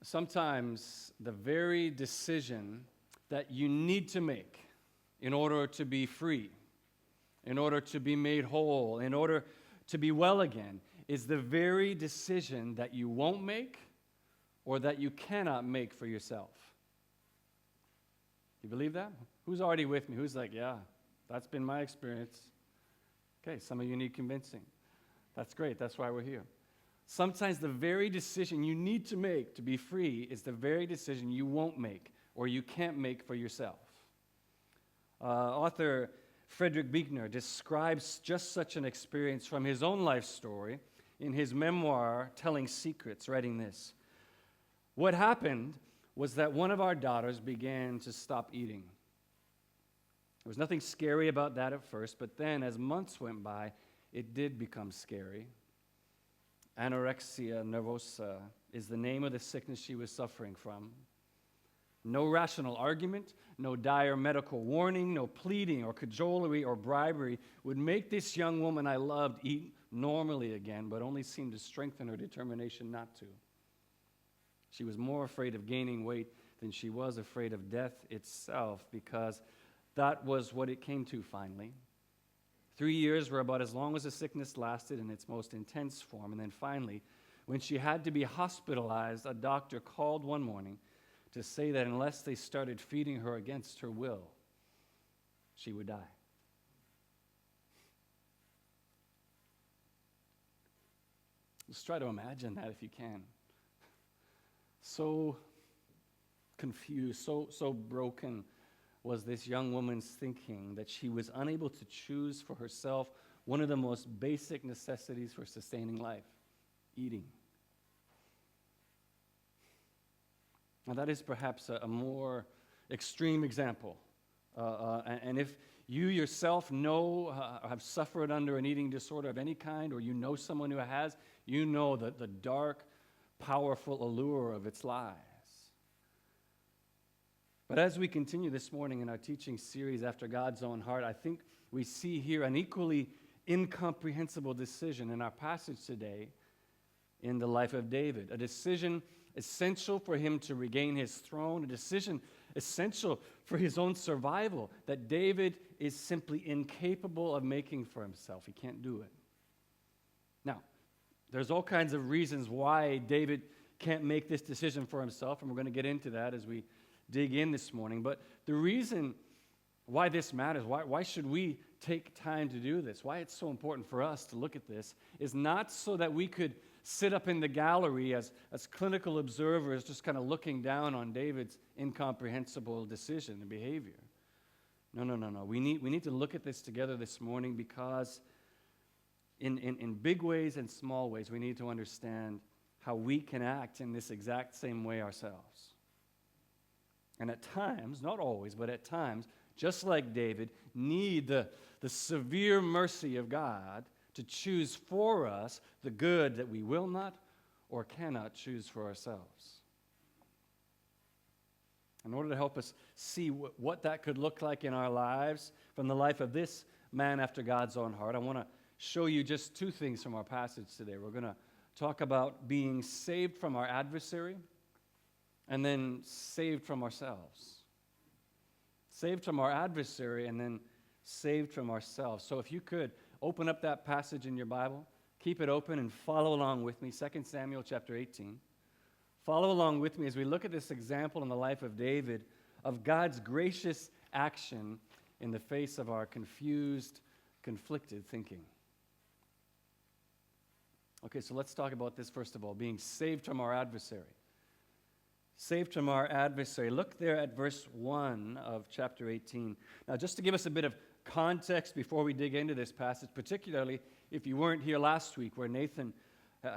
Sometimes the very decision that you need to make in order to be free, in order to be made whole, in order to be well again, is the very decision that you won't make or that you cannot make for yourself. You believe that? Who's already with me? Who's like, yeah, that's been my experience. Okay, some of you need convincing. That's great. That's why we're here. Sometimes the very decision you need to make to be free is the very decision you won't make or you can't make for yourself. Author Frederick Buechner describes just such an experience from his own life story in his memoir, Telling Secrets, writing this. What happened was that one of our daughters began to stop eating. There was nothing scary about that at first, but then as months went by, it did become scary. Anorexia nervosa is the name of the sickness she was suffering from. No rational argument, no dire medical warning, no pleading or cajolery or bribery would make this young woman I loved eat normally again, but only seemed to strengthen her determination not to. She was more afraid of gaining weight than she was afraid of death itself, because that was what it came to finally. 3 years were about as long as the sickness lasted in its most intense form. And then finally, when she had to be hospitalized, a doctor called one morning to say that unless they started feeding her against her will, she would die. Just try to imagine that if you can. So confused, so broken was this young woman's thinking that she was unable to choose for herself one of the most basic necessities for sustaining life, eating. Now that is perhaps a more extreme example. And if you yourself know, have suffered under an eating disorder of any kind, or you know someone who has, you know that the dark, powerful allure of its lies. But as we continue this morning in our teaching series, After God's Own Heart, I think we see here an equally incomprehensible decision in our passage today in the life of David. A decision essential for him to regain his throne, a decision essential for his own survival that David is simply incapable of making for himself. He can't do it. Now, there's all kinds of reasons why David can't make this decision for himself, and we're going to get into that as we dig in this morning. But the reason why this matters, why should we take time to do this, why it's so important for us to look at this, is not so that we could sit up in the gallery as clinical observers just kind of looking down on David's incomprehensible decision and behavior. No. We need to look at this together this morning because in big ways and small ways, we need to understand how we can act in this exact same way ourselves. And at times, not always, but at times, just like David, need the severe mercy of God to choose for us the good that we will not or cannot choose for ourselves. In order to help us see what that could look like in our lives from the life of this man after God's own heart, I want to show you just two things from our passage today. We're going to talk about being saved from our adversary and then saved from ourselves. Saved from our adversary and then saved from ourselves. So if you could open up that passage in your Bible, keep it open and follow along with me, 2 Samuel chapter 18. Follow along with me as we look at this example in the life of David of God's gracious action in the face of our confused, conflicted thinking. Okay, so let's talk about this first of all, being saved from our adversary. Saved from our adversary. Look there at verse 1 of chapter 18. Now, just to give us a bit of context before we dig into this passage, particularly if you weren't here last week where Nathan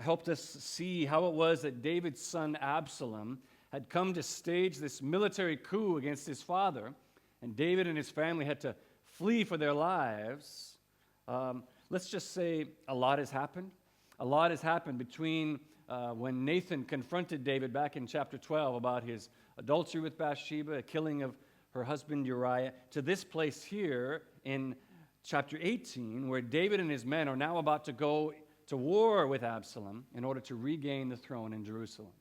helped us see how it was that David's son Absalom had come to stage this military coup against his father, and David and his family had to flee for their lives. Let's just say a lot has happened. A lot has happened between when Nathan confronted David back in chapter 12 about his adultery with Bathsheba, a killing of her husband Uriah, to this place here in chapter 18 where David and his men are now about to go to war with Absalom in order to regain the throne in Jerusalem.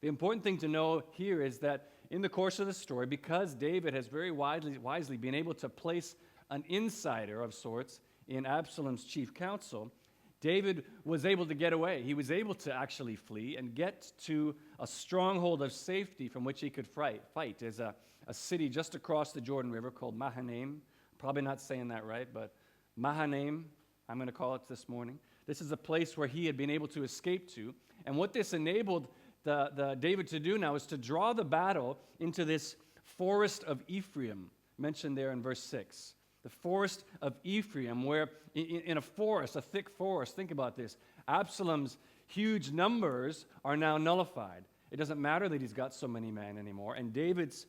The important thing to know here is that in the course of the story, because David has very wisely been able to place an insider of sorts in Absalom's chief counsel, David was able to get away. He was able to actually flee and get to a stronghold of safety from which he could fight. There's a city just across the Jordan River called Mahanaim. Probably not saying that right, but Mahanaim, I'm going to call it this morning. This is a place where he had been able to escape to. And what this enabled the David to do now is to draw the battle into this forest of Ephraim, mentioned there in verse 6. The forest of Ephraim, where in a forest, a thick forest, think about this, Absalom's huge numbers are now nullified. It doesn't matter that he's got so many men anymore, and David's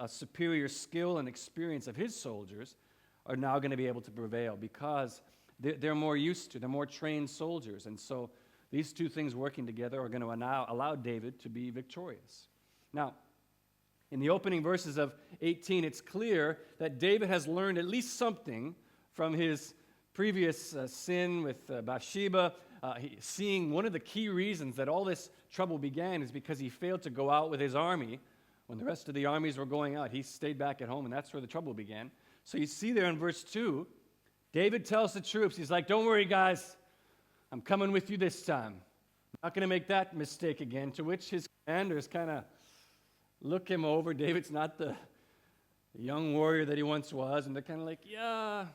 superior skill and experience of his soldiers are now going to be able to prevail because they're more used to, they're more trained soldiers, and so these two things working together are going to allow David to be victorious. Now, in the opening verses of 18, it's clear that David has learned at least something from his previous sin with Bathsheba. Seeing one of the key reasons that all this trouble began is because he failed to go out with his army. When the rest of the armies were going out, he stayed back at home, and that's where the trouble began. So you see there in verse 2, David tells the troops, he's like, don't worry, guys. I'm coming with you this time. I'm not going to make that mistake again, to which his commanders kind of look him over. David's not the young warrior that he once was, and they're kind of like, yeah,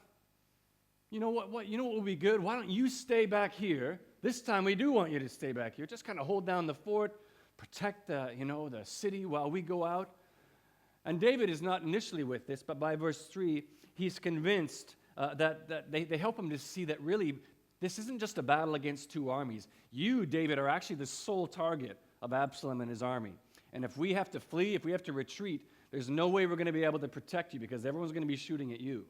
you know what will be good? Why don't you stay back here? This time we do want you to stay back here. Just kind of hold down the fort, protect the city while we go out. And David is not initially with this, but by verse 3, he's convinced that they help him to see that really this isn't just a battle against two armies. You, David, are actually the sole target of Absalom and his army. And if we have to flee, if we have to retreat, there's no way we're going to be able to protect you because everyone's going to be shooting at you.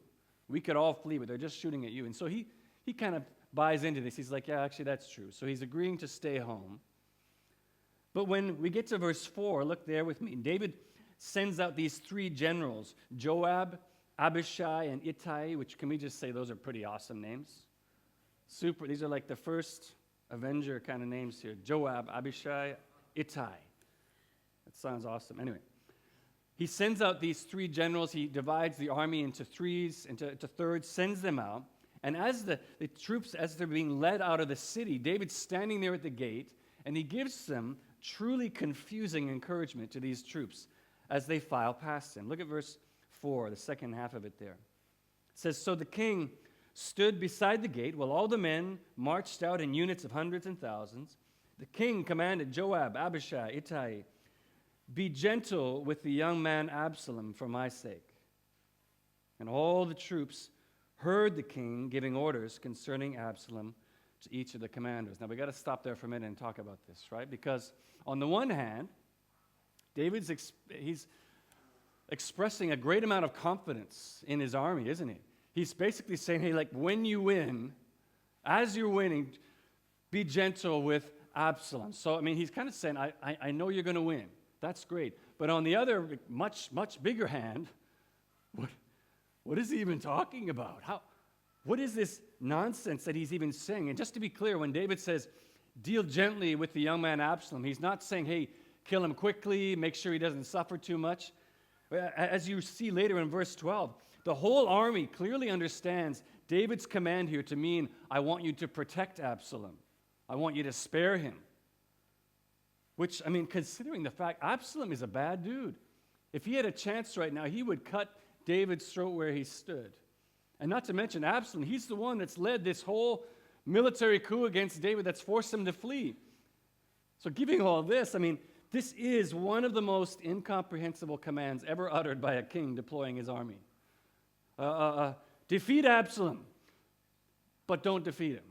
We could all flee, but they're just shooting at you. And so he kind of buys into this. He's like, yeah, actually, that's true. So he's agreeing to stay home. But when we get to verse 4, look there with me. David sends out these three generals, Joab, Abishai, and Ittai, which can we just say those are pretty awesome names? Super. These are like the first Avenger kind of names here. Joab, Abishai, Ittai. That sounds awesome. Anyway, he sends out these three generals. He divides the army into threes, into thirds, sends them out. And as the troops, as they're being led out of the city, David's standing there at the gate, and he gives them truly confusing encouragement to these troops as they file past him. Look at verse 4, the second half of it there. It says, so the king stood beside the gate while all the men marched out in units of hundreds and thousands. The king commanded Joab, Abishai, Ittai, be gentle with the young man Absalom for my sake. And all the troops heard the king giving orders concerning Absalom to each of the commanders. Now, we got to stop there for a minute and talk about this, right? Because on the one hand, he's expressing a great amount of confidence in his army, isn't he? He's basically saying, hey, like when you win, as you're winning, be gentle with Absalom. So, I mean, he's kind of saying, I know you're going to win. That's great. But on the other, much, much bigger hand, what is he even talking about? What is this nonsense that he's even saying? And just to be clear, when David says, deal gently with the young man Absalom, he's not saying, hey, kill him quickly, make sure he doesn't suffer too much. As you see later in verse 12, the whole army clearly understands David's command here to mean, I want you to protect Absalom. I want you to spare him. Which, I mean, considering the fact Absalom is a bad dude. If he had a chance right now, he would cut David's throat where he stood. And not to mention Absalom, he's the one that's led this whole military coup against David that's forced him to flee. So giving all this, I mean, this is one of the most incomprehensible commands ever uttered by a king deploying his army. Defeat Absalom, but don't defeat him.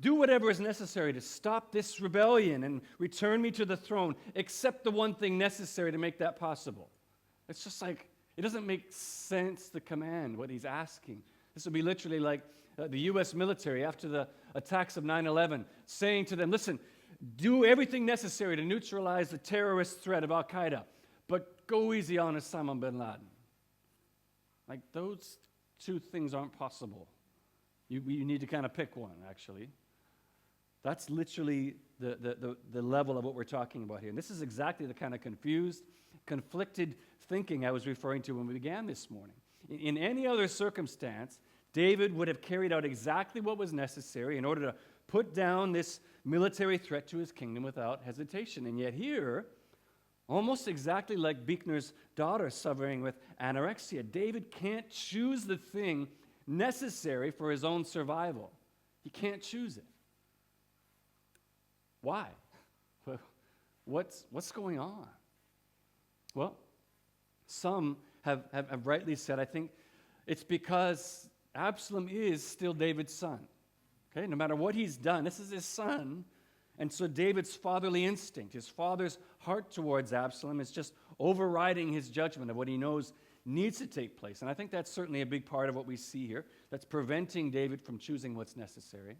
Do whatever is necessary to stop this rebellion and return me to the throne, except the one thing necessary to make that possible. It's just like, it doesn't make sense, the command, what he's asking. This would be literally like the U.S. military after the attacks of 9/11, saying to them, listen, do everything necessary to neutralize the terrorist threat of Al-Qaeda, but go easy on Osama bin Laden. Like, those two things aren't possible. You need to kind of pick one, actually. That's literally the level of what we're talking about here. And this is exactly the kind of confused, conflicted thinking I was referring to when we began this morning. In any other circumstance, David would have carried out exactly what was necessary in order to put down this military threat to his kingdom without hesitation. And yet here, almost exactly like Buechner's daughter suffering with anorexia, David can't choose the thing necessary for his own survival. He can't choose it. Why? What's going on? Well, some have rightly said, I think it's because Absalom is still David's son. Okay, no matter what he's done, this is his son. And so David's fatherly instinct, his father's heart towards Absalom is just overriding his judgment of what he knows needs to take place. And I think that's certainly a big part of what we see here that's preventing David from choosing what's necessary.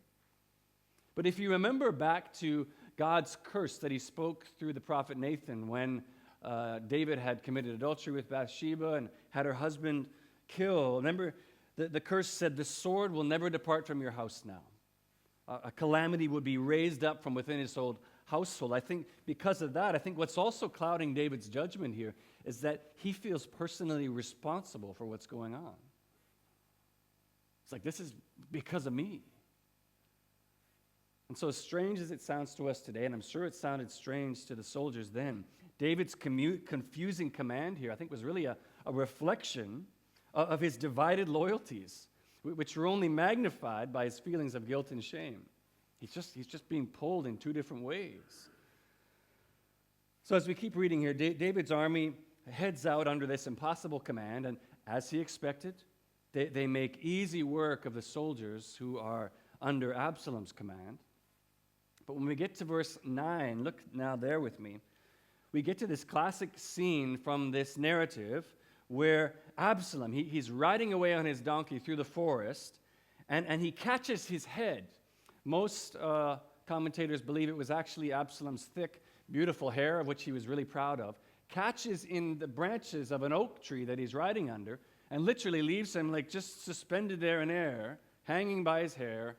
But if you remember back to God's curse that he spoke through the prophet Nathan when David had committed adultery with Bathsheba and had her husband killed, remember the curse said, "The sword will never depart from your house now." A calamity would be raised up from within his old household. I think because of that, I think what's also clouding David's judgment here is that he feels personally responsible for what's going on. It's like, this is because of me. And so as strange as it sounds to us today, and I'm sure it sounded strange to the soldiers then, David's confusing command here, I think, was really a reflection of his divided loyalties, which were only magnified by his feelings of guilt and shame. He's just being pulled in two different ways. So as we keep reading here, David's army heads out under this impossible command, and as he expected, they make easy work of the soldiers who are under Absalom's command. But when we get to verse 9, look now there with me, we get to this classic scene from this narrative where Absalom, he's riding away on his donkey through the forest, and he catches his head. Most commentators believe it was actually Absalom's thick, beautiful hair, of which he was really proud of, catches in the branches of an oak tree that he's riding under, and literally leaves him like just suspended there in air, hanging by his hair,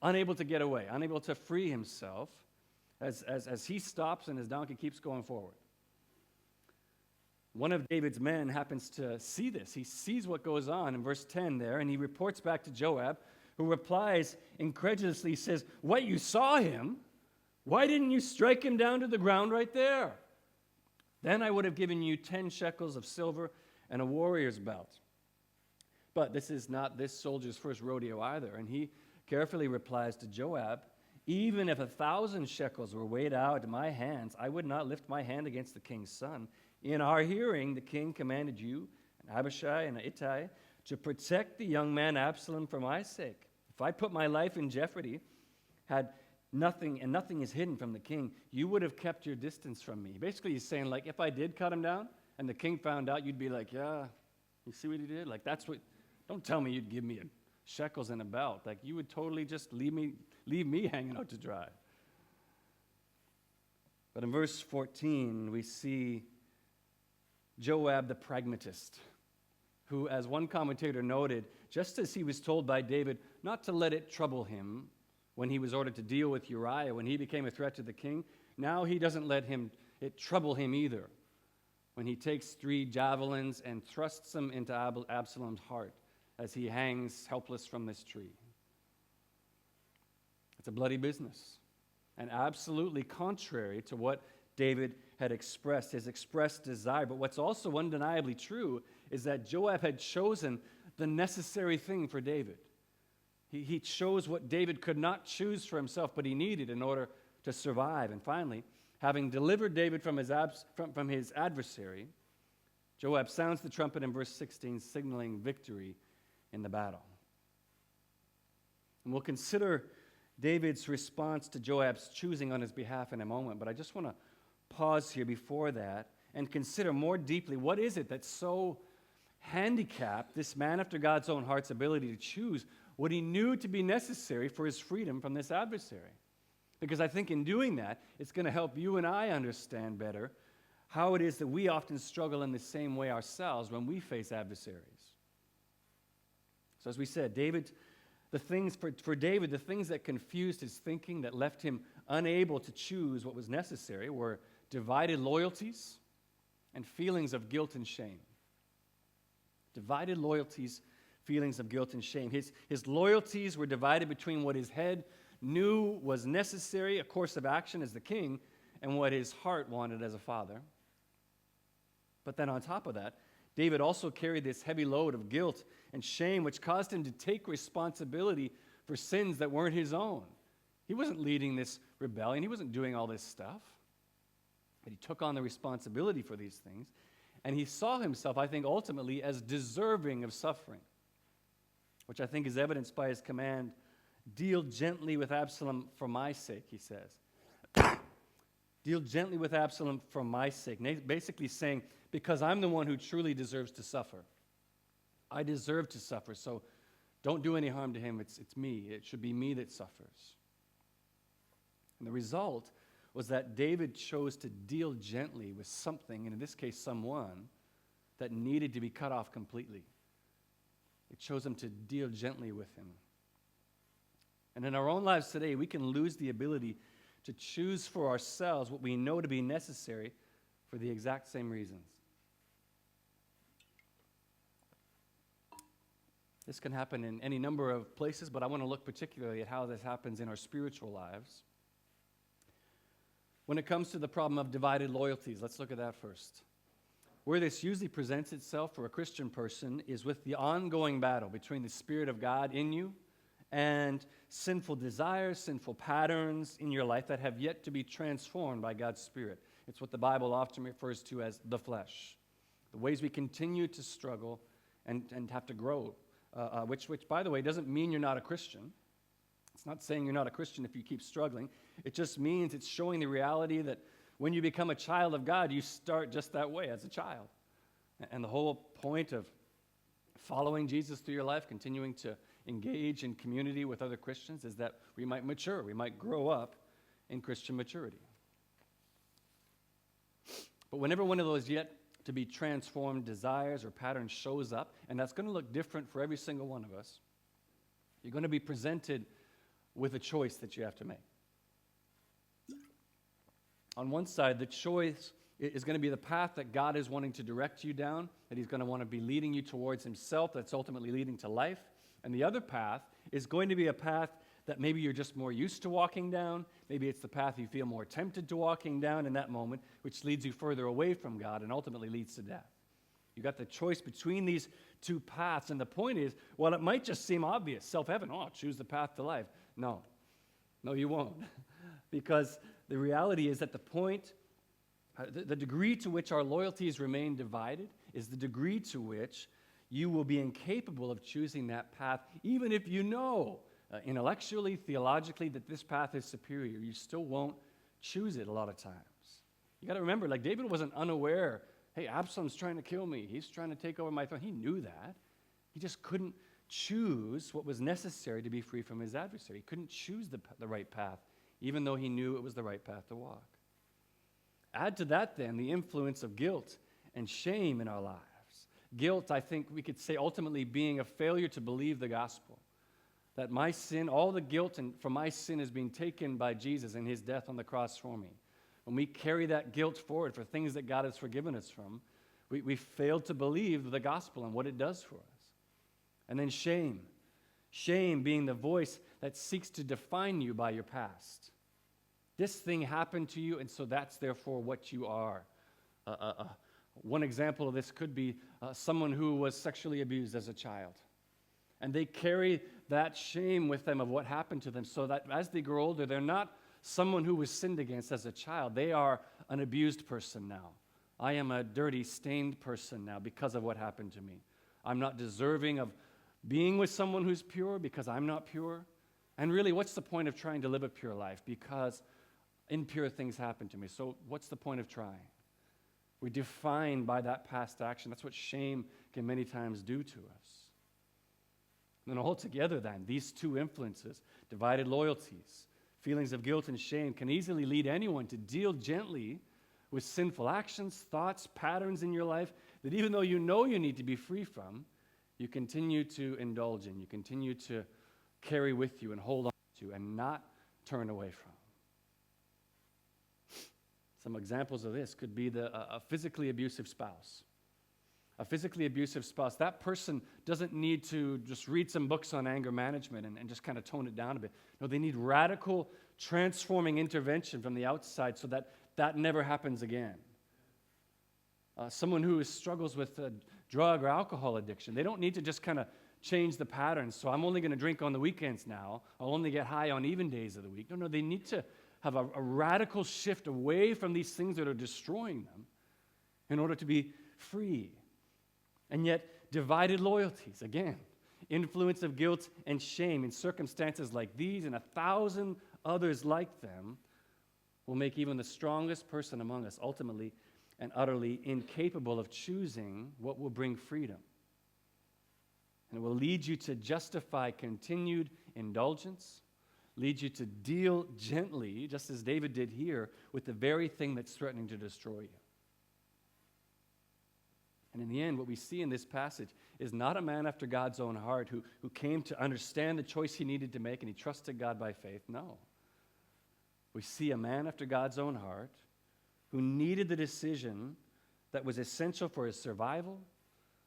unable to get away, unable to free himself, as he stops and his donkey keeps going forward. One of David's men happens to see this. He sees what goes on in verse 10 there, and he reports back to Joab, who replies incredulously, says, "What, you saw him? Why didn't you strike him down to the ground right there? Then I would have given you 10 shekels of silver and a warrior's belt." But this is not this soldier's first rodeo either, and he carefully replies to Joab, "Even if 1,000 shekels were weighed out in my hands, I would not lift my hand against the king's son. In our hearing, the king commanded you, and Abishai and Ittai, to protect the young man Absalom for my sake. If I put my life in jeopardy, had nothing, and nothing is hidden from the king, you would have kept your distance from me." Basically, he's saying, like, if I did cut him down, and the king found out, you'd be like, "Yeah, you see what he did? Like, that's what, don't tell me you'd give me shekels and a belt. Like, you would totally just leave me hanging out to dry." But in verse 14, we see Joab the pragmatist, who, as one commentator noted, just as he was told by David not to let it trouble him when he was ordered to deal with Uriah, when he became a threat to the king, now he doesn't let it trouble him either, when he takes 3 javelins and thrusts them into Absalom's heart as he hangs helpless from this tree. It's a bloody business, and absolutely contrary to what David had expressed, his expressed desire. But what's also undeniably true is that Joab had chosen the necessary thing for David. He chose what David could not choose for himself, but he needed in order to survive. And finally, having delivered David from his adversary, Joab sounds the trumpet in verse 16, signaling victory in the battle. And we'll consider David's response to Joab's choosing on his behalf in a moment, but I just want to pause here before that and consider more deeply what is it that so handicapped this man after God's own heart's ability to choose what he knew to be necessary for his freedom from this adversary. Because I think in doing that, it's going to help you and I understand better how it is that we often struggle in the same way ourselves when we face adversaries. So as we said, David, For David, the things that confused his thinking, that left him unable to choose what was necessary, were divided loyalties and feelings of guilt and shame. Divided loyalties, feelings of guilt and shame. His loyalties were divided between what his head knew was necessary, a course of action as the king, and what his heart wanted as a father. But then on top of that, David also carried this heavy load of guilt and shame, which caused him to take responsibility for sins that weren't his own. He wasn't leading this rebellion. He wasn't doing all this stuff. But he took on the responsibility for these things. And he saw himself, I think, ultimately as deserving of suffering, which I think is evidenced by his command, "Deal gently with Absalom for my sake," he says. Deal gently with Absalom for my sake. Basically saying, because I'm the one who truly deserves to suffer. I deserve to suffer, so don't do any harm to him. It's me. It should be me that suffers. And the result was that David chose to deal gently with something, and in this case, someone, that needed to be cut off completely. It chose him to deal gently with him. And in our own lives today, we can lose the ability to choose for ourselves what we know to be necessary for the exact same reasons. This can happen in any number of places, but I want to look particularly at how this happens in our spiritual lives. When it comes to the problem of divided loyalties, let's look at that first. Where this usually presents itself for a Christian person is with the ongoing battle between the Spirit of God in you and sinful desires, sinful patterns in your life that have yet to be transformed by God's Spirit. It's what the Bible often refers to as the flesh. The ways we continue to struggle and have to grow, which, by the way, doesn't mean you're not a Christian. It's not saying you're not a Christian if you keep struggling. It just means it's showing the reality that when you become a child of God, you start just that way as a child. And the whole point of following Jesus through your life, continuing to engage in community with other Christians, is that we might mature, we might grow up in Christian maturity. But whenever one of those yet to be transformed desires or patterns shows up, and that's going to look different for every single one of us, you're going to be presented with a choice that you have to make. On one side, the choice is going to be the path that God is wanting to direct you down, that he's going to want to be leading you towards himself, that's ultimately leading to life. And the other path is going to be a path that maybe you're just more used to walking down. Maybe it's the path you feel more tempted to walking down in that moment, which leads you further away from God and ultimately leads to death. You got the choice between these two paths, and the point is, well, it might just seem obvious, self-evident. Oh, I'll choose the path to life. No, you won't. Because the reality is that the degree to which our loyalties remain divided is the degree to which you will be incapable of choosing that path, even if you know intellectually, theologically, that this path is superior. You still won't choose it a lot of times. You got to remember, like David wasn't unaware, hey, Absalom's trying to kill me. He's trying to take over my throne. He knew that. He just couldn't choose what was necessary to be free from his adversary. He couldn't choose the right path, even though he knew it was the right path to walk. Add to that, then, the influence of guilt and shame in our lives. Guilt, I think we could say, ultimately being a failure to believe the gospel. That my sin, all the guilt for my sin is being taken by Jesus and his death on the cross for me. When we carry that guilt forward for things that God has forgiven us from, we fail to believe the gospel and what it does for us. And then shame. Shame being the voice that seeks to define you by your past. This thing happened to you, and so that's therefore what you are. One example of this could be someone who was sexually abused as a child. And they carry that shame with them of what happened to them, so that as they grow older, they're not someone who was sinned against as a child. They are an abused person now. I am a dirty, stained person now because of what happened to me. I'm not deserving of being with someone who's pure because I'm not pure. And really, what's the point of trying to live a pure life? Because impure things happen to me. So what's the point of trying? We're defined by that past action. That's what shame can many times do to us. And then altogether then, these two influences, divided loyalties, feelings of guilt and shame, can easily lead anyone to deal gently with sinful actions, thoughts, patterns in your life that even though you know you need to be free from, you continue to indulge in, you continue to carry with you and hold on to and not turn away from. Some examples of this could be a physically abusive spouse. A physically abusive spouse, that person doesn't need to just read some books on anger management and just kind of tone it down a bit. No, they need radical, transforming intervention from the outside so that that never happens again. Someone who struggles with drug or alcohol addiction, they don't need to just kind of change the pattern. So I'm only going to drink on the weekends now. I'll only get high on even days of the week. No, they need to have a radical shift away from these things that are destroying them in order to be free. And yet, divided loyalties, again, influence of guilt and shame in circumstances like these and 1,000 others like them will make even the strongest person among us ultimately and utterly incapable of choosing what will bring freedom. And it will lead you to justify continued indulgence, lead you to deal gently, just as David did here, with the very thing that's threatening to destroy you. And in the end, what we see in this passage is not a man after God's own heart who came to understand the choice he needed to make and he trusted God by faith. No. We see a man after God's own heart who needed the decision that was essential for his survival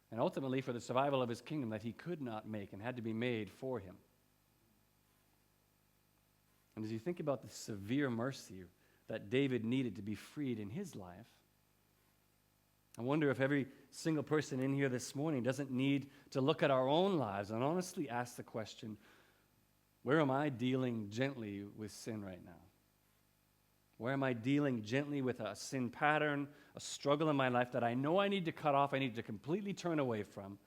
and ultimately for the survival of his kingdom that he could not make and had to be made for him. And as you think about the severe mercy that David needed to be freed in his life, I wonder if every single person in here this morning doesn't need to look at our own lives and honestly ask the question, where am I dealing gently with sin right now? Where am I dealing gently with a sin pattern, a struggle in my life that I know I need to cut off, I need to completely turn away from,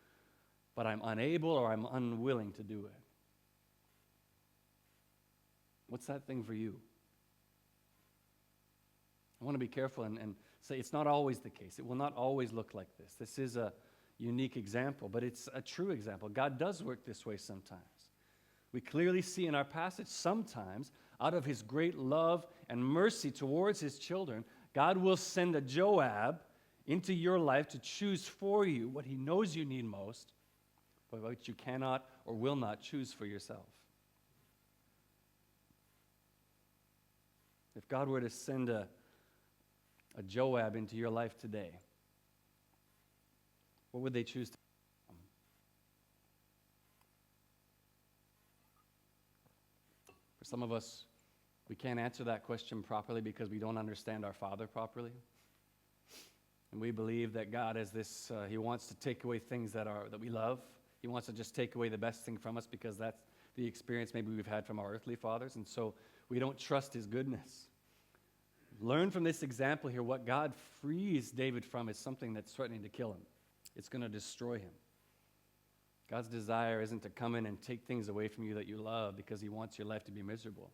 but I'm unable or I'm unwilling to do it? What's that thing for you? I want to be careful and say it's not always the case. It will not always look like this. This is a unique example, but it's a true example. God does work this way sometimes. We clearly see in our passage sometimes, out of his great love and mercy towards his children, God will send a Joab into your life to choose for you what he knows you need most, but what you cannot or will not choose for yourself. If God were to send a Joab into your life today, what would they choose to become? For some of us, we can't answer that question properly because we don't understand our Father properly. And we believe that God is this, he wants to take away things that we love. He wants to just take away the best thing from us because that's the experience maybe we've had from our earthly fathers. And so we don't trust his goodness. Learn from this example here, what God frees David from is something that's threatening to kill him. It's going to destroy him. God's desire isn't to come in and take things away from you that you love because he wants your life to be miserable.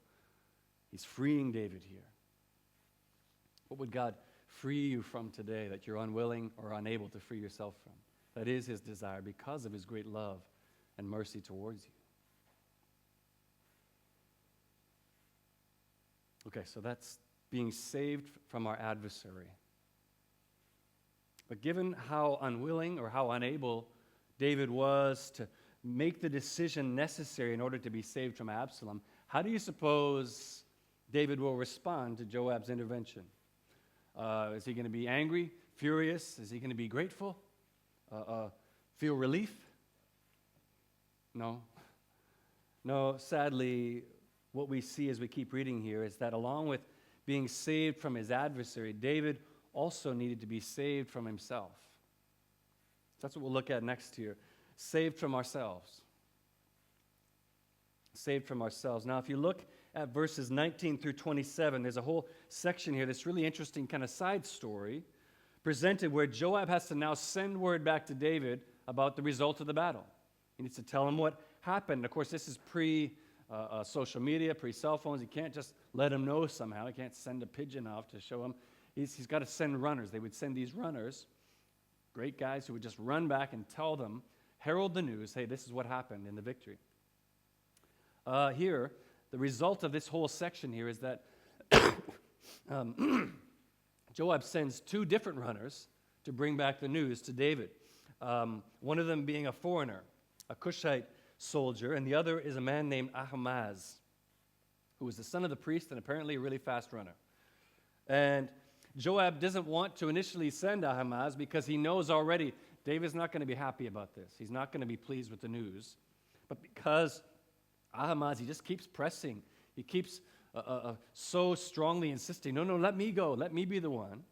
He's freeing David here. What would God free you from today that you're unwilling or unable to free yourself from? That is his desire because of his great love and mercy towards you. Okay, so that's being saved from our adversary. But given how unwilling or how unable David was to make the decision necessary in order to be saved from Absalom, how do you suppose David will respond to Joab's intervention? Is he going to be angry, furious? Is he going to be grateful? Feel relief? No. No, sadly, what we see as we keep reading here is that along with being saved from his adversary, David also needed to be saved from himself. That's what we'll look at next here. Saved from ourselves. Saved from ourselves. Now, if you look at verses 19 through 27, there's a whole section here that's really interesting kind of side story presented where Joab has to now send word back to David about the result of the battle. He needs to tell him what happened. Of course, this is pre-social media, pre-cell phones. He can't just let him know somehow. He can't send a pigeon off to show him. He's got to send runners. They would send these runners, great guys who would just run back and tell them, herald the news, hey, this is what happened in the victory. Here, the result of this whole section here is that Joab sends two different runners to bring back the news to David. One of them being a foreigner, a Cushite soldier, and the other is a man named Ahimaaz, who was the son of the priest and apparently a really fast runner. And Joab doesn't want to initially send Ahimaaz because he knows already David's not going to be happy about this. He's not going to be pleased with the news. But because Ahimaaz, he just keeps pressing. He keeps so strongly insisting, no, let me go. Let me be the one.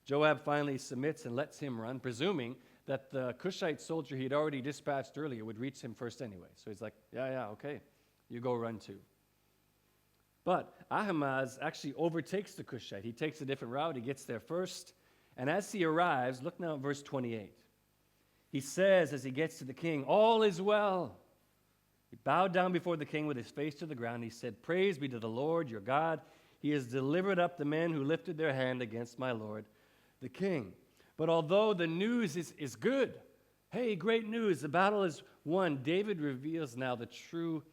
Joab finally submits and lets him run, presuming that the Cushite soldier he'd already dispatched earlier would reach him first anyway. So he's like, yeah, okay, you go run too. But Ahimaaz actually overtakes the Cushite. He takes a different route. He gets there first. And as he arrives, look now at verse 28. He says as he gets to the king, all is well. He bowed down before the king with his face to the ground. He said, praise be to the Lord your God. He has delivered up the men who lifted their hand against my lord, the king. But although the news is good, hey, great news, the battle is won, David reveals now the true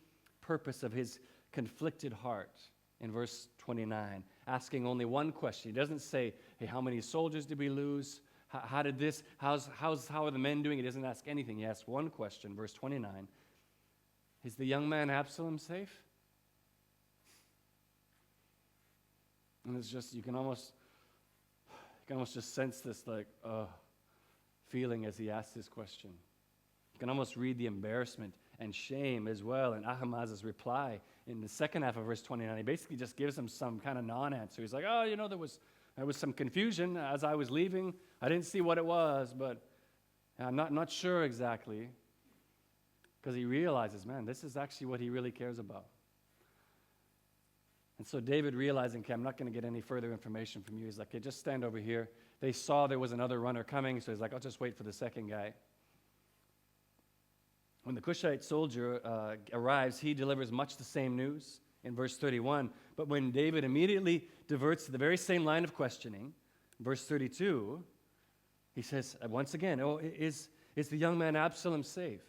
purpose of his conflicted heart in verse 29, asking only one question. He doesn't say, hey, how many soldiers did we lose? How did this? How are the men doing? He doesn't ask anything. He asks one question, verse 29. Is the young man Absalom safe? And it's just, you can almost just sense this feeling as he asks this question. You can almost read the embarrassment and shame as well in Ahimaaz's reply in the second half of verse 29. He basically just gives him some kind of non-answer. He's like, there was some confusion as I was leaving. I didn't see what it was, but I'm not sure exactly. Because he realizes, man, this is actually what he really cares about. And so David realizing, okay, I'm not going to get any further information from you. He's like, okay, just stand over here. They saw there was another runner coming, so he's like, I'll just wait for the second guy. When the Cushite soldier arrives, he delivers much the same news in verse 31. But when David immediately diverts to the very same line of questioning, verse 32, he says, once again, is the young man Absalom safe?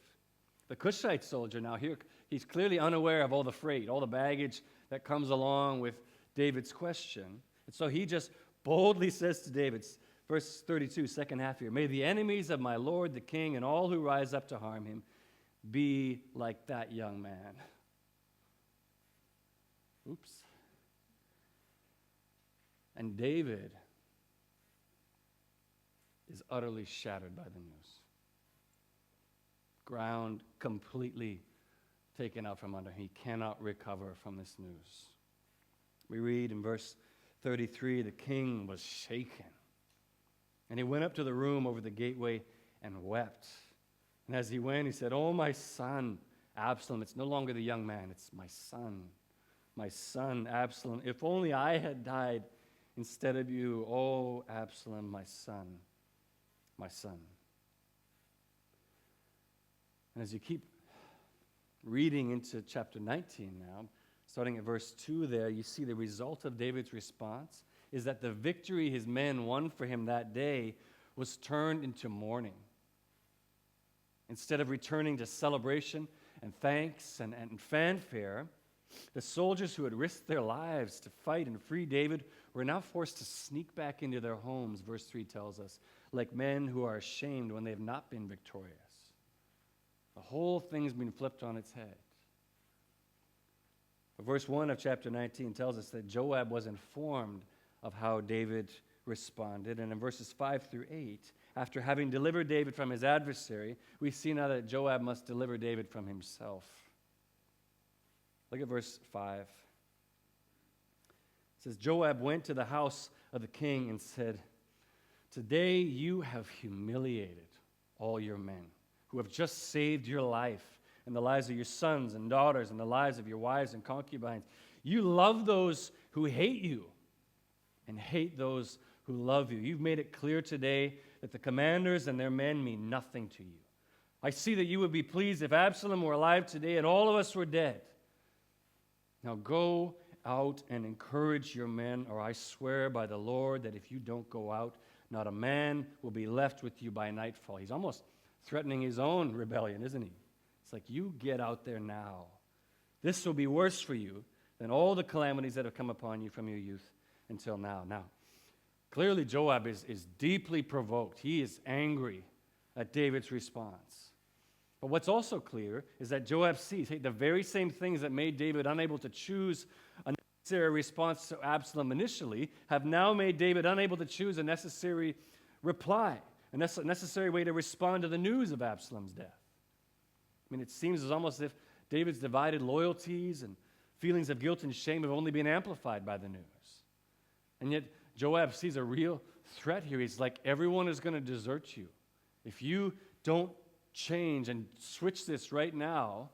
The Cushite soldier now here, he's clearly unaware of all the freight, all the baggage that comes along with David's question. And so he just boldly says to David, verse 32, second half here, may the enemies of my lord the king and all who rise up to harm him be like that young man. Oops. And David is utterly shattered by the news. Ground completely taken out from under him. He cannot recover from this news. We read in verse 33, the king was shaken. And he went up to the room over the gateway and wept. And as he went, he said, oh, my son, Absalom. It's no longer the young man, it's my son, Absalom. If only I had died instead of you, oh, Absalom, my son, my son. And as you keep reading into chapter 19 now, starting at verse 2 there, you see the result of David's response is that the victory his men won for him that day was turned into mourning. Instead of returning to celebration and thanks and fanfare, the soldiers who had risked their lives to fight and free David were now forced to sneak back into their homes, verse 3 tells us, like men who are ashamed when they have not been victorious. The whole thing's been flipped on its head. But verse 1 of chapter 19 tells us that Joab was informed of how David responded. And in verses 5 through 8, after having delivered David from his adversary, we see now that Joab must deliver David from himself. Look at verse 5. It says, Joab went to the house of the king and said, today you have humiliated all your men who have just saved your life and the lives of your sons and daughters and the lives of your wives and concubines. You love those who hate you and hate those who love you. You've made it clear today that the commanders and their men mean nothing to you. I see that you would be pleased if Absalom were alive today and all of us were dead. Now go out and encourage your men, or I swear by the Lord that if you don't go out, not a man will be left with you by nightfall. He's almost threatening his own rebellion, isn't he? It's like, you get out there now. This will be worse for you than all the calamities that have come upon you from your youth until now. Now, clearly Joab is deeply provoked. He is angry at David's response. But what's also clear is that Joab sees the very same things that made David unable to choose a necessary response to Absalom initially have now made David unable to choose a necessary reply, a necessary way to respond to the news of Absalom's death. I mean, it seems almost as if David's divided loyalties and feelings of guilt and shame have only been amplified by the news. And yet, Joab sees a real threat here. He's like, everyone is going to desert you. If you don't change and switch this right now,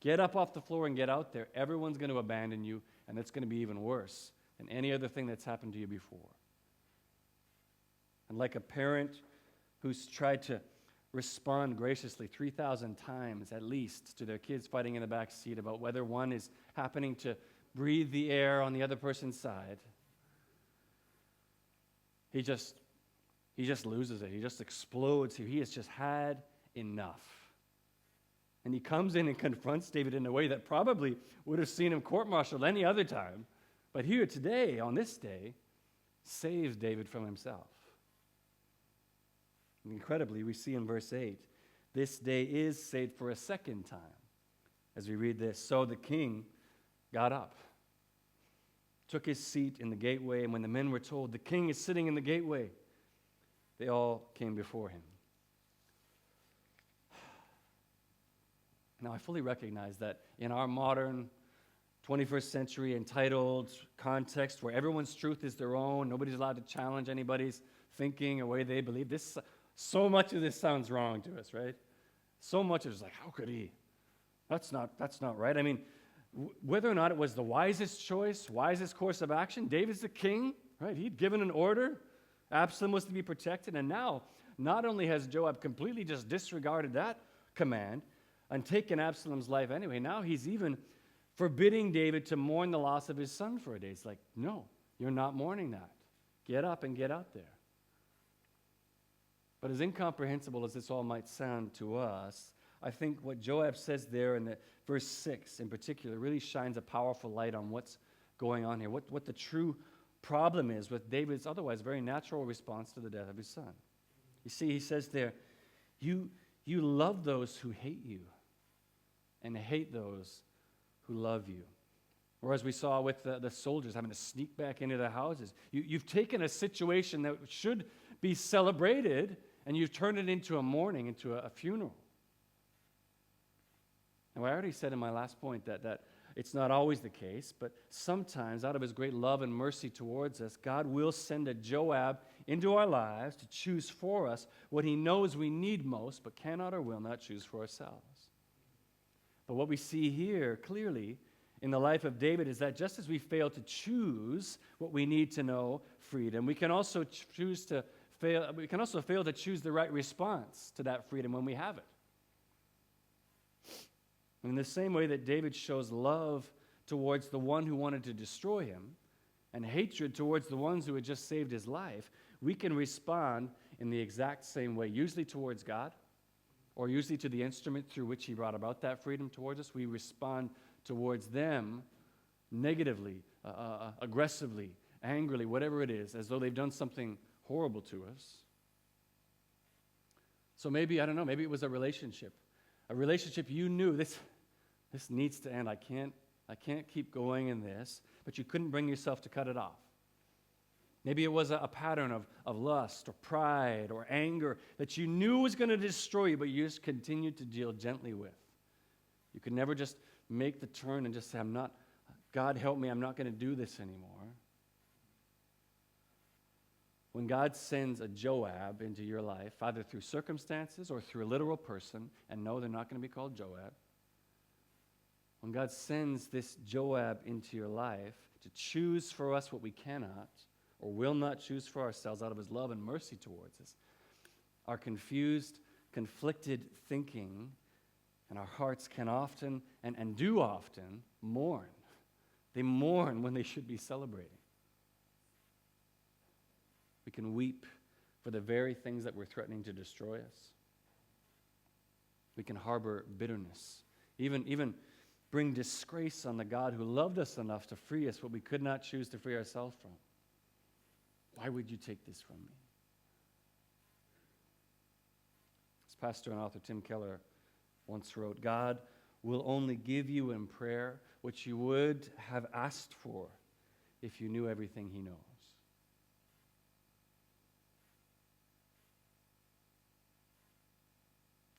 get up off the floor and get out there, everyone's going to abandon you, and it's going to be even worse than any other thing that's happened to you before. And like a parent who's tried to respond graciously 3,000 times at least to their kids fighting in the back seat about whether one is happening to breathe the air on the other person's side, he just loses it. He just explodes here. He has just had enough. And he comes in and confronts David in a way that probably would have seen him court-martialed any other time, but here today, on this day, saves David from himself. And incredibly, we see in verse 8, this day is saved for a second time. As we read this, so the king got up, took his seat in the gateway, and when the men were told, the king is sitting in the gateway, they all came before him. Now, I fully recognize that in our modern 21st century entitled context where everyone's truth is their own, nobody's allowed to challenge anybody's thinking or way they believe, so much of this sounds wrong to us, right? So much of it's like, how could he? That's not right. I mean, whether or not it was the wisest choice, wisest course of action, David's the king, right? He'd given an order. Absalom was to be protected, and now not only has Joab completely just disregarded that command and taken Absalom's life anyway, now he's even forbidding David to mourn the loss of his son for a day. It's like, no, you're not mourning that. Get up and get out there. But as incomprehensible as this all might sound to us, I think what Joab says there in the verse 6 in particular really shines a powerful light on what's going on here, what the true problem is with David's otherwise very natural response to the death of his son. You see, he says there, you love those who hate you and hate those who love you. Or as we saw with the soldiers having to sneak back into their houses, you've taken a situation that should be celebrated and you've turned it into a mourning, into a funeral. Now, I already said in my last point that it's not always the case, but sometimes out of his great love and mercy towards us, God will send a Joab into our lives to choose for us what he knows we need most, but cannot or will not choose for ourselves. But what we see here clearly in the life of David is that just as we fail to choose what we need to know, freedom, we can also fail to choose the right response to that freedom when we have it. In the same way that David shows love towards the one who wanted to destroy him and hatred towards the ones who had just saved his life, we can respond in the exact same way, usually towards God, or usually to the instrument through which he brought about that freedom towards us. We respond towards them negatively, aggressively, angrily, whatever it is, as though they've done something horrible to us. So maybe, I don't know, maybe it was a relationship you knew this needs to end. I can't keep going in this, but you couldn't bring yourself to cut it off. Maybe it was a pattern of lust or pride or anger that you knew was going to destroy you, but you just continued to deal gently with. You could never just make the turn and just say, God help me, I'm not going to do this anymore. When God sends a Joab into your life, either through circumstances or through a literal person, and no, they're not going to be called Joab. When God sends this Joab into your life to choose for us what we cannot or will not choose for ourselves out of his love and mercy towards us, our confused, conflicted thinking and our hearts can often and do often mourn. They mourn when they should be celebrating. We can weep for the very things that were threatening to destroy us. We can harbor bitterness, even bring disgrace on the God who loved us enough to free us what we could not choose to free ourselves from. Why would you take this from me? As pastor and author Tim Keller once wrote, God will only give you in prayer what you would have asked for if you knew everything he knows.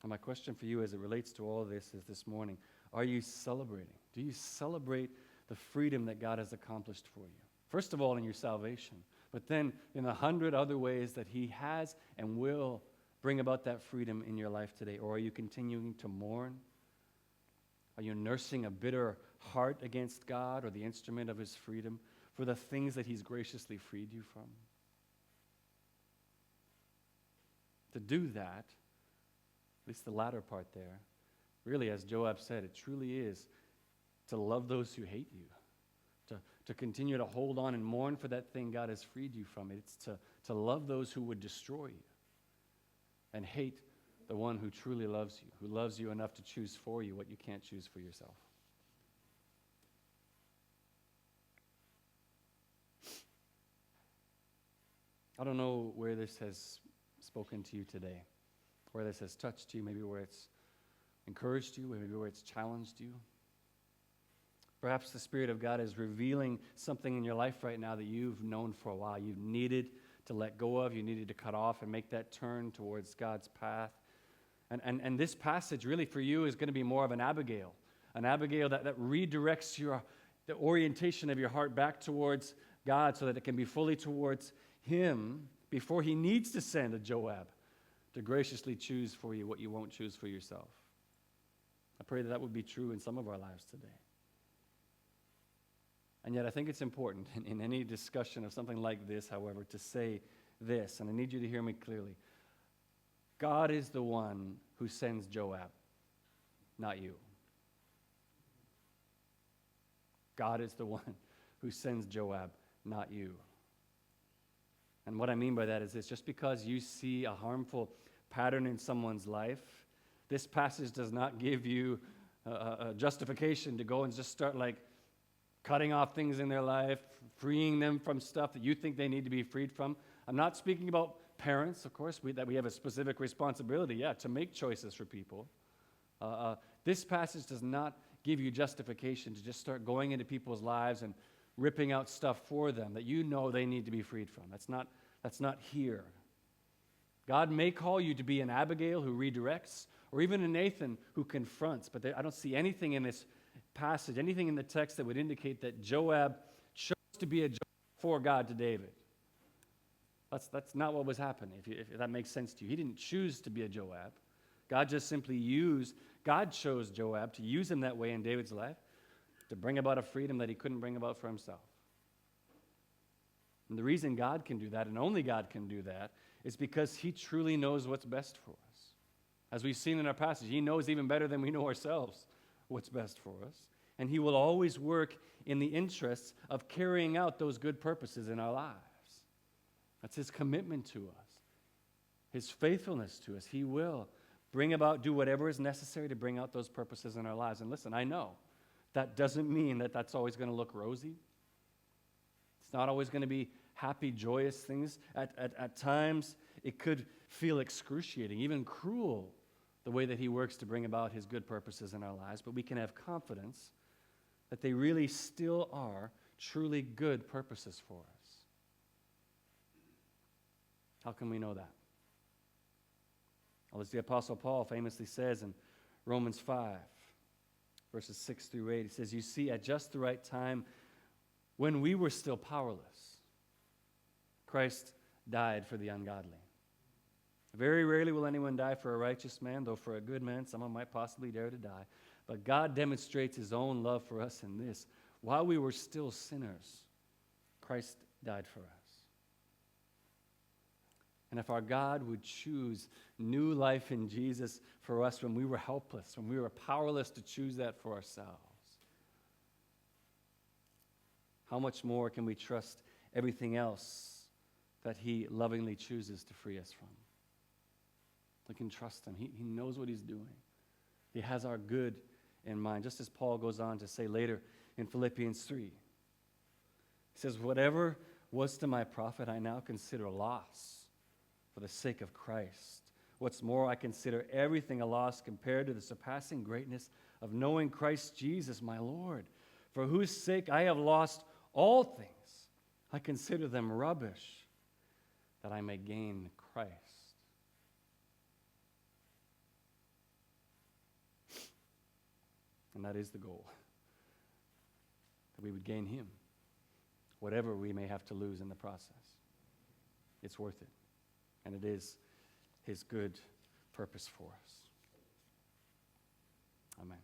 And my question for you as it relates to all this is this morning, are you celebrating? Do you celebrate the freedom that God has accomplished for you? First of all, in your salvation, but then in 100 other ways that he has and will bring about that freedom in your life today. Or are you continuing to mourn? Are you nursing a bitter heart against God or the instrument of his freedom for the things that he's graciously freed you from? To do that, at least the latter part there, really, as Joab said, it truly is to love those who hate you, to continue to hold on and mourn for that thing God has freed you from. It's to love those who would destroy you and hate the one who truly loves you, who loves you enough to choose for you what you can't choose for yourself. I don't know where this has spoken to you today, where this has touched you, maybe where it's encouraged you, maybe where it's challenged you. Perhaps the Spirit of God is revealing something in your life right now that you've known for a while. You've needed to let go of, you needed to cut off and make that turn towards God's path. And this passage really for you is going to be more of an Abigail that redirects the orientation of your heart back towards God so that it can be fully towards him before he needs to send a Joab to graciously choose for you what you won't choose for yourself. I pray that would be true in some of our lives today. And yet I think it's important in any discussion of something like this, however, to say this, and I need you to hear me clearly. God is the one who sends Joab, not you. God is the one who sends Joab, not you. And what I mean by that is this: just because you see a harmful pattern in someone's life, this passage does not give you a justification to go and just start cutting off things in their life, freeing them from stuff that you think they need to be freed from. I'm not speaking about parents, of course, that we have a specific responsibility, to make choices for people. This passage does not give you justification to just start going into people's lives and ripping out stuff for them that you know they need to be freed from. That's not here. God may call you to be an Abigail who redirects, or even a Nathan who confronts, but I don't see anything in this passage, anything in the text that would indicate that Joab chose to be a Joab for God to David. That's not what was happening, if that makes sense to you. He didn't choose to be a Joab. God chose Joab to use him that way in David's life to bring about a freedom that he couldn't bring about for himself. And the reason God can do that, and only God can do that, is because he truly knows what's best for us. As we've seen in our passage, he knows even better than we know ourselves what's best for us. And he will always work in the interests of carrying out those good purposes in our lives. That's his commitment to us, his faithfulness to us. He will do whatever is necessary to bring out those purposes in our lives. And listen, I know that doesn't mean that that's always going to look rosy. It's not always going to be happy, joyous things. At times, it could feel excruciating, even cruel, the way that he works to bring about his good purposes in our lives. But we can have confidence that they really still are truly good purposes for us. How can we know that? Well, as the Apostle Paul famously says in Romans 5, verses 6 through 8, he says, "You see, at just the right time, when we were still powerless, Christ died for the ungodly. Very rarely will anyone die for a righteous man, though for a good man someone might possibly dare to die. But God demonstrates his own love for us in this: while we were still sinners, Christ died for us." And if our God would choose new life in Jesus for us when we were helpless, when we were powerless to choose that for ourselves, how much more can we trust everything else that he lovingly chooses to free us from? We can trust him. He knows what he's doing. He has our good in mind, just as Paul goes on to say later in Philippians 3. He says, "Whatever was to my profit, I now consider loss for the sake of Christ. What's more, I consider everything a loss compared to the surpassing greatness of knowing Christ Jesus, my Lord, for whose sake I have lost all things. I consider them rubbish, that I may gain Christ. And that is the goal, that we would gain him, whatever we may have to lose in the process. It's worth it, and it is his good purpose for us. Amen.